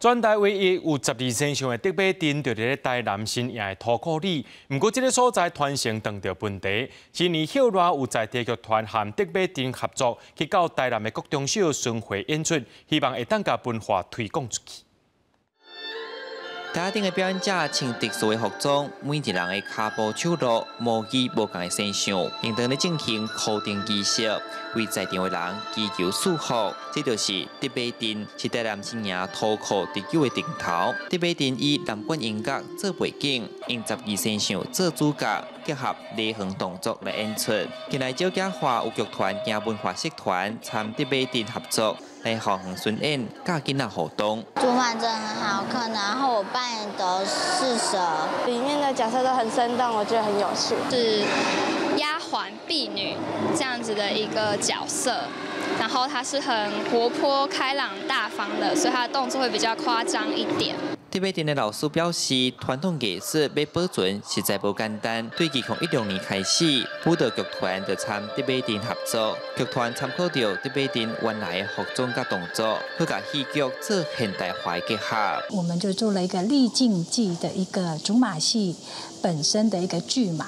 全台唯一有12身上的竹马镇，就伫咧台南新营的土库里。不过，这个所在传承碰到问题。今年后来有在地剧团和竹马镇合作，去到台南的各中小巡回演出，希望会当甲文化推广出去。 台顶的表演者穿特殊的服装，每一人的脚步手路、模具无同的身上，应当咧进行固定仪式，为在场的人祈求祝福。这就是竹马镇，是台南新营土库地久的顶头。竹马镇以南管音乐做背景，用12身上做主角，结合礼行动作来演出。近来少家华有剧团、行文化社团参竹马镇合作。 来好恒巡演，教囡仔互动。竹马真很好看，然后我扮演的是蛇，里面的角色都很生动，我觉得很有趣。是丫鬟婢女这样子的一个角色，然后她是很活泼、开朗、大方的，所以她的动作会比较夸张一点。 竹马镇的老师表示，传统艺术要保存实在不简单。对2016年开始，舞蹈剧团就参竹马镇合作，剧团参考到竹马镇原来的服装甲动作，去甲戏剧做现代化的结合。我们就做了一个历境记的一个竹马戏本身的一个剧码，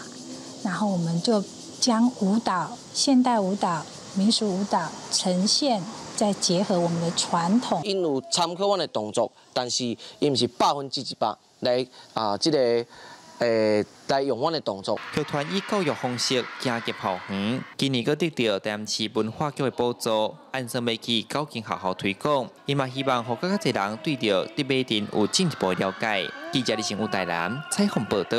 然后我们就将舞蹈、现代舞蹈、民俗舞蹈呈现。 再结合我们的传统，因有参考我的动作，但是伊唔是100%来这个来用我的动作。剧团以教育方式行入校园，今年佫得到台南市文化局的补助，按算要去9间学校推广。伊嘛希望互更加侪人对着竹马镇有进一步了解。记者李成武台南采访报道。